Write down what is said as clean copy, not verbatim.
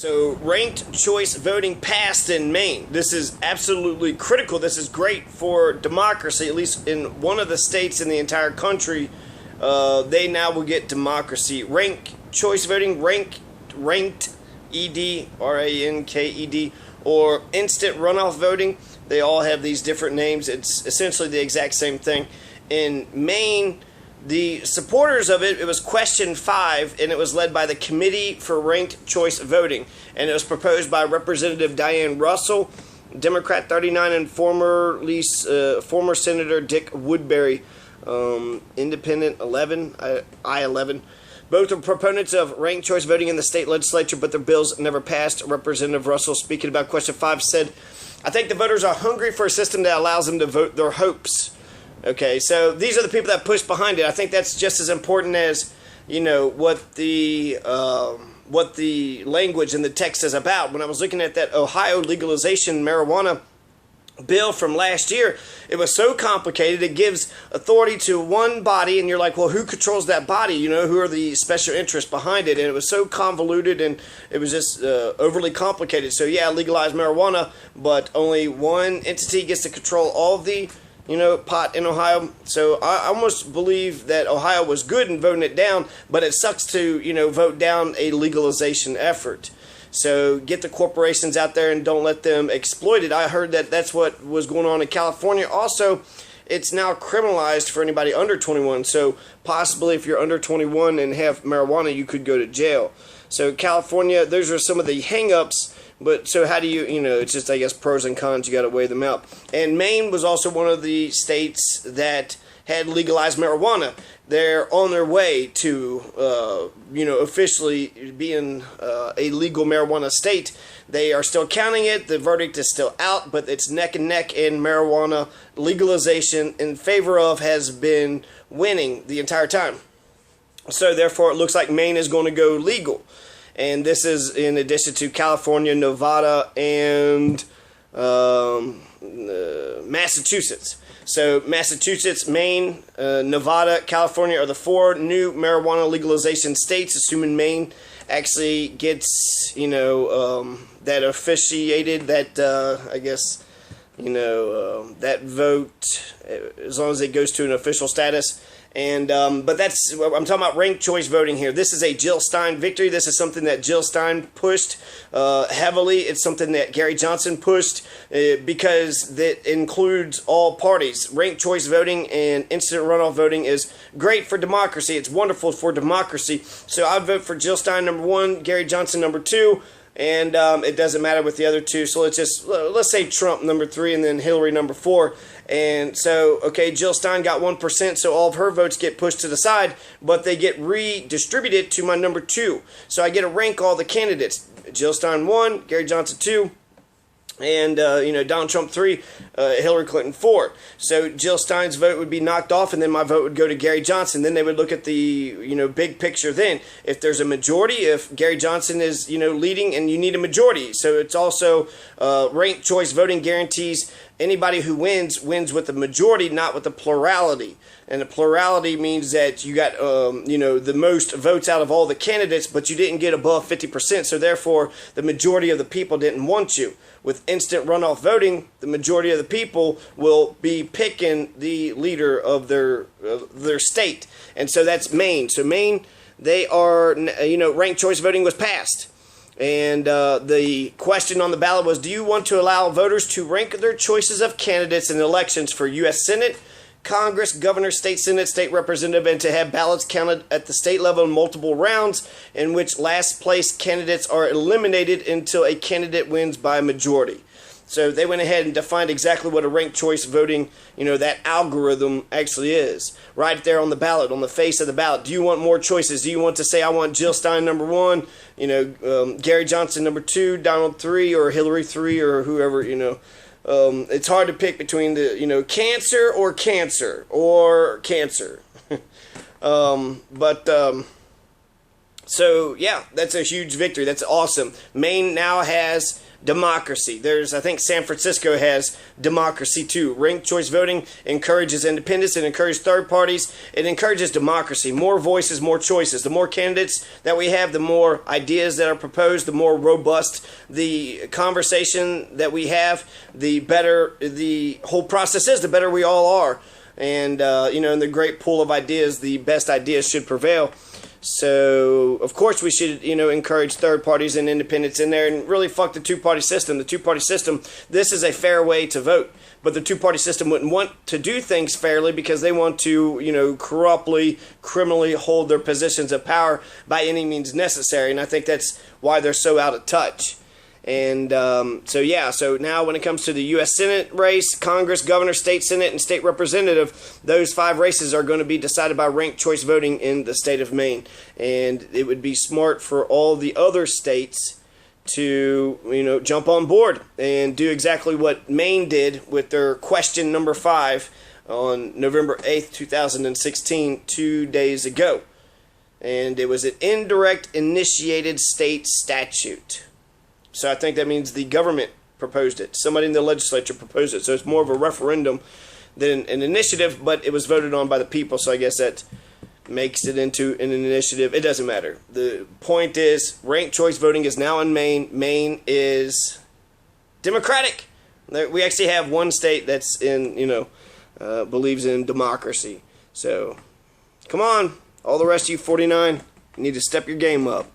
So ranked choice voting passed in Maine. This is absolutely critical. This is great for democracy, at least in one of the states in the entire country. They now will get democracy. Ranked choice voting, ranked, ED, RANKED, or instant runoff voting. They all have these different names. It's essentially the exact same thing. In Maine, the supporters of it was question 5, and it was led by the Committee for Ranked Choice Voting, and it was proposed by Representative Diane Russell, Democrat 39, and former Senator Dick Woodbury, Independent 11, I-11. Both are proponents of ranked choice voting in the state legislature, but their bills never passed. Representative Russell, speaking about question 5, said, "I think the voters are hungry for a system that allows them to vote their hopes." Okay, so these are the people that push behind it. I think that's just as important as, what the language and the text is about. When I was looking at that Ohio legalization marijuana bill from last year, it was so complicated. It gives authority to one body, and you're like, well, who controls that body? Who are the special interests behind it? And it was so convoluted, and it was just overly complicated. So yeah, legalize marijuana, but only one entity gets to control all of the pot in Ohio. So I almost believe that Ohio was good in voting it down, but it sucks to, vote down a legalization effort. So get the corporations out there and don't let them exploit it. I heard that that's what was going on in California. Also, it's now criminalized for anybody under 21. So possibly if you're under 21 and have marijuana, you could go to jail. So California, those are some of the hang-ups. But so how do you, it's just, I guess, pros and cons. You got to weigh them out. And Maine was also one of the states that had legalized marijuana. They're on their way to, officially being a legal marijuana state. They are still counting it. The verdict is still out, but it's neck and neck, in marijuana legalization in favor of has been winning the entire time. So therefore, it looks like Maine is going to go legal. And this is in addition to California, Nevada, and Massachusetts. So Massachusetts, Maine, Nevada, California are the 4 new marijuana legalization states, assuming Maine actually gets, that officiated, that, that vote, as long as it goes to an official status. And but that's, I'm talking about ranked choice voting here. This is a Jill Stein victory. This is something that Jill Stein pushed heavily. It's something that Gary Johnson pushed because that includes all parties. Ranked choice voting and instant runoff voting is great for democracy. It's wonderful for democracy. So I'd vote for Jill Stein number 1, Gary Johnson number 2. And it doesn't matter with the other 2. So let's say Trump number 3 and then Hillary number 4. And so, okay, Jill Stein got 1%, so all of her votes get pushed to the side, but they get redistributed to my number 2. So I get to rank all the candidates. Jill Stein 1, Gary Johnson 2, and, Donald Trump 3, Hillary Clinton 4. So Jill Stein's vote would be knocked off, and then my vote would go to Gary Johnson. Then they would look at the, big picture then. If there's a majority, if Gary Johnson is, leading, and you need a majority. So it's also ranked choice voting guarantees anybody who wins with the majority, not with the plurality. And the plurality means that you got, the most votes out of all the candidates, but you didn't get above 50%. So therefore, the majority of the people didn't want you. With instant runoff voting, the majority of the people will be picking the leader of their state. And so that's Maine. So Maine, they are, ranked choice voting was passed. And the question on the ballot was, do you want to allow voters to rank their choices of candidates in elections for U.S. Senate, Congress, governor, state senate, state representative, and to have ballots counted at the state level in multiple rounds in which last place candidates are eliminated until a candidate wins by a majority? So they went ahead and defined exactly what a ranked choice voting, that algorithm actually is. Right there on the ballot, on the face of the ballot. Do you want more choices? Do you want to say, I want Jill Stein number 1, Gary Johnson number 2, Donald 3, or Hillary 3, or whoever, it's hard to pick between the, cancer or cancer. So yeah, that's a huge victory. That's awesome. Maine now has democracy. I think San Francisco has democracy too. Ranked choice voting encourages independence. It encourages third parties. It encourages democracy. More voices, more choices. The more candidates that we have, the more ideas that are proposed, the more robust the conversation that we have, the better the whole process is, the better we all are. And, in the great pool of ideas, the best ideas should prevail. So, of course, we should, encourage third parties and independents in there and really fuck the two-party system. The two-party system, this is a fair way to vote. But the two-party system wouldn't want to do things fairly because they want to, corruptly, criminally hold their positions of power by any means necessary. And I think that's why they're so out of touch. And so now when it comes to the U.S. Senate race, Congress, Governor, State Senate, and State Representative, those 5 races are going to be decided by ranked choice voting in the state of Maine. And it would be smart for all the other states to, jump on board and do exactly what Maine did with their question number 5 on November 8th, 2016, 2 days ago. And it was an indirect initiated state statute. So I think that means the government proposed it. Somebody in the legislature proposed it. So it's more of a referendum than an initiative, but it was voted on by the people. So I guess that makes it into an initiative. It doesn't matter. The point is, ranked choice voting is now in Maine. Maine is Democratic. We actually have one state that's in, believes in democracy. So come on, all the rest of you 49, you need to step your game up.